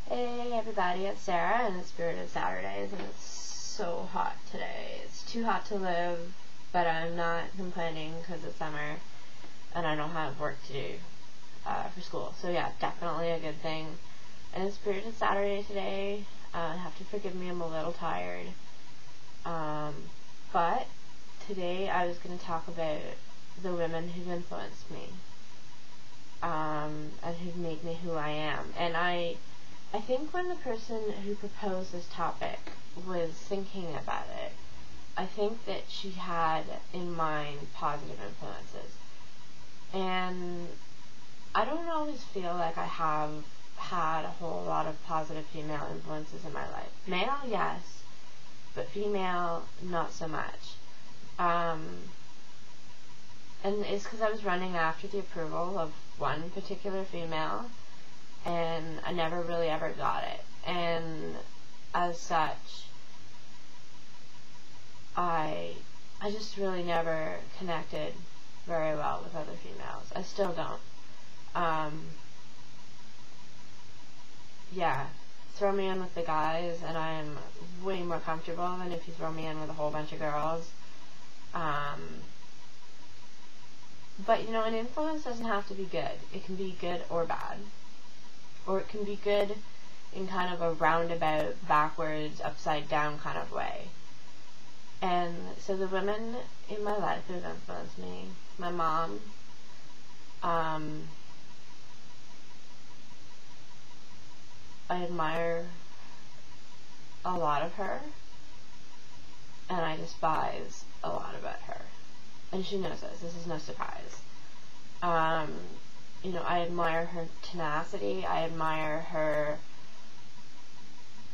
Hey everybody, it's Sarah and the Spirit of Saturdays, and it's so hot today. It's too hot to live, but I'm not complaining because it's summer and I don't have work to do for school. So yeah, definitely a good thing. And it's Spirit of Saturday today. Have to forgive me, I'm a little tired. But today I was going to talk about the women who've influenced me and who've made me who I am. And I think when the person who proposed this topic was thinking about it, I think that she had in mind positive influences. And I don't always feel like I have had a whole lot of positive female influences in my life. Male, yes, but female, not so much. And it's because I was running after the approval of one particular female, and I never really ever got it. And as such, I just really never connected very well with other females. I still don't. Yeah, throw me in with the guys and I'm way more comfortable than if you throw me in with a whole bunch of girls. But, you know, an influence doesn't have to be good. It can be good or bad. Or it can be good in kind of a roundabout, backwards, upside down kind of way. And so the women in my life who have influenced me, my mom, I admire a lot of her, and I despise a lot about her. And she knows this is no surprise. You know, I admire her tenacity, I admire her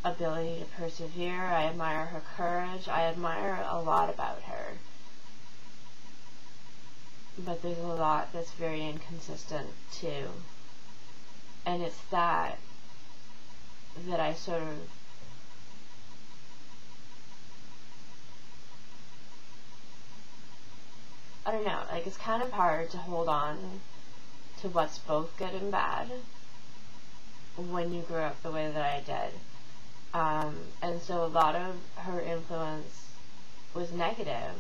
ability to persevere, I admire her courage, I admire a lot about her. But there's a lot that's very inconsistent too. And it's that I sort of I don't know, like it's kind of hard to hold on to what's both good and bad when you grew up the way that I did. And so a lot of her influence was negative,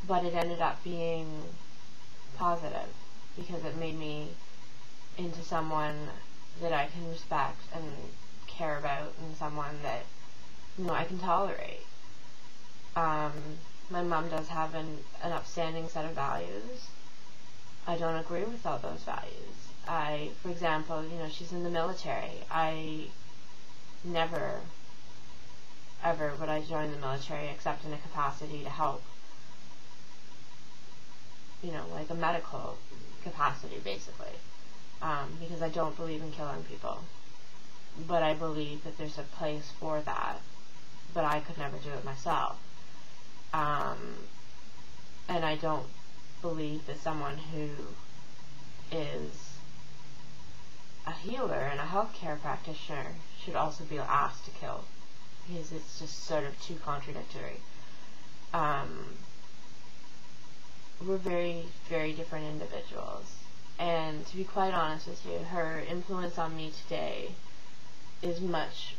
but it ended up being positive because it made me into someone that I can respect and care about, and someone that, you know, I can tolerate. My mom does have an upstanding set of values. I don't agree with all those values. For example, you know, she's in the military. I never, ever would I join the military except in a capacity to help, you know, like a medical capacity, basically. Because I don't believe in killing people. But I believe that there's a place for that. But I could never do it myself. And I don't believe that someone who is a healer and a healthcare practitioner should also be asked to kill, because it's just sort of too contradictory. We're very, very different individuals, and to be quite honest with you, her influence on me today is much,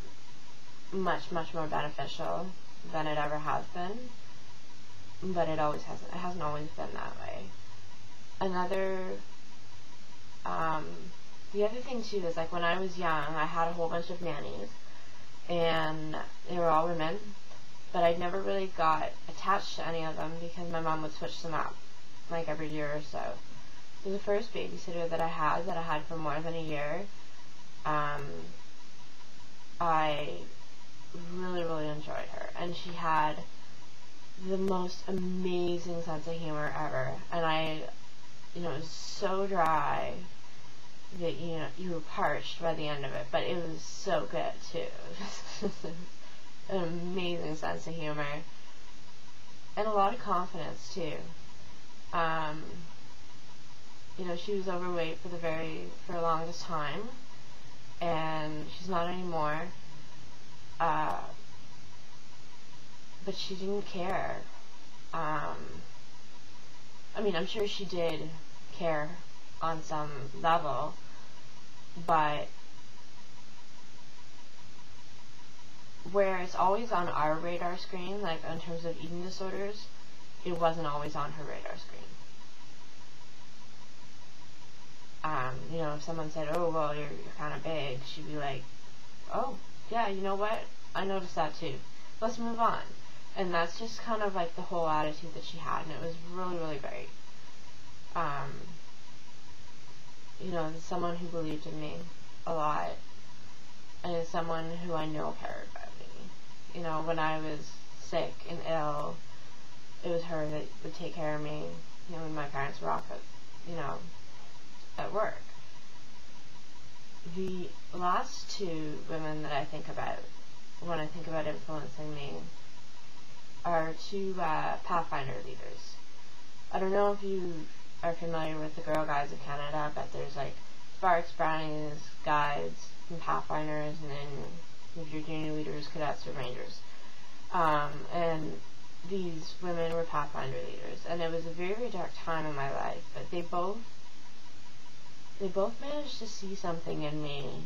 much, much more beneficial than it ever has been. But it hasn't always been that way. The other thing too is, like, when I was young, I had a whole bunch of nannies, and they were all women, but I never really got attached to any of them because my mom would switch them up, like, every year or so. So the first babysitter that I had for more than a year, I really, really enjoyed her, and she had the most amazing sense of humor ever, and you know, it was so dry that, you know, you were parched by the end of it, but it was so good too. An amazing sense of humor, and a lot of confidence too. You know, she was overweight for the longest time, and she's not anymore. But she didn't care. I mean, I'm sure she did care on some level, but where it's always on our radar screen, like in terms of eating disorders, it wasn't always on her radar screen. You know, if someone said, oh, well, you're kind of big, she'd be like, oh, yeah, you know what? I noticed that too. Let's move on. And that's just kind of like the whole attitude that she had, and it was really, really great. You know, someone who believed in me a lot, and is someone who I know cared about me. You know, when I was sick and ill, it was her that would take care of me, you know, when my parents were off at work. The last two women that I think about when I think about influencing me are two Pathfinder leaders. I don't know if you are familiar with the Girl Guides of Canada, but there's like Sparks, Brownies, Guides, and Pathfinders, and then if you're junior leaders, Cadets, or Rangers. And these women were Pathfinder leaders, and it was a very, very dark time in my life, but they both managed to see something in me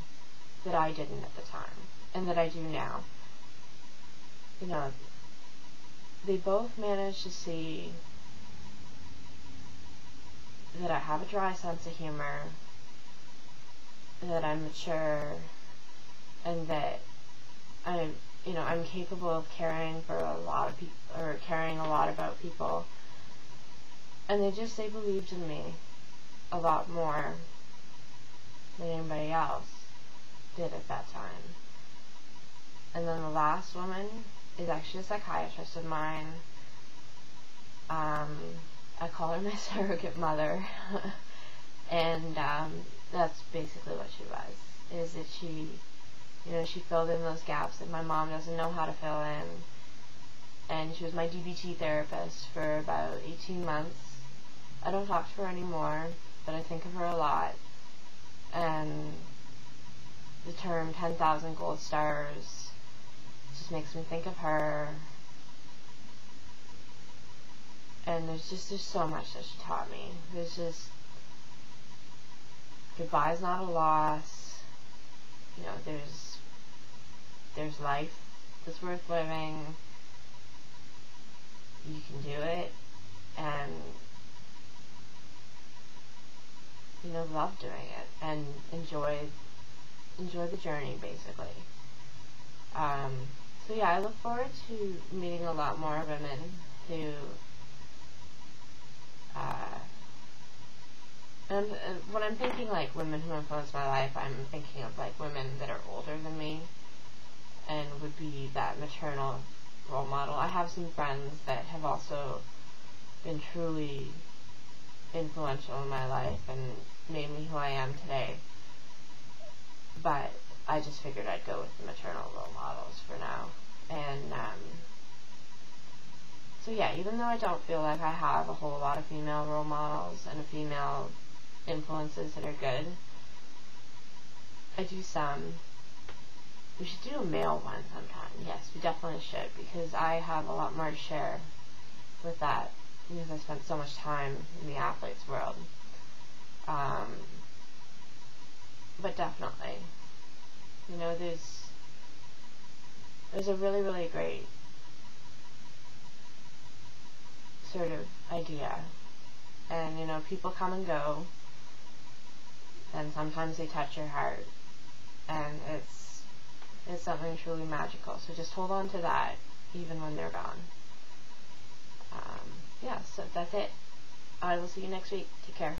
that I didn't at the time, and that I do now. You know, they both managed to see that I have a dry sense of humor, that I'm mature, and that I'm capable of caring for a lot of people, or caring a lot about people. And they believed in me a lot more than anybody else did at that time. And then the last woman is actually a psychiatrist of mine. I call her my surrogate mother. And that's basically what she was, is that she filled in those gaps that my mom doesn't know how to fill in. And she was my DBT therapist for about 18 months. I don't talk to her anymore, but I think of her a lot. And the term 10,000 gold stars just makes me think of her. And there's so much that she taught me. There's just, goodbye's not a loss. You know, there's life that's worth living. You can do it, and you know, love doing it, and enjoy the journey, basically. So yeah, I look forward to meeting a lot more women who and when I'm thinking like women who influence my life, I'm thinking of like women that are older than me and would be that maternal role model. I have some friends that have also been truly influential in my life and made me who I am today, but I just figured I'd go with the maternal role models for now. And so yeah, even though I don't feel like I have a whole lot of female role models and female influences that are good, I do some. We should do a male one sometime. Yes, we definitely should, because I have a lot more to share with that, because I spent so much time in the athletes world. But definitely, you know, there's a really, really great sort of idea, and you know, people come and go, and sometimes they touch your heart, and it's something truly magical. So just hold on to that, even when they're gone. Yeah, so that's it. I will see you next week. Take care.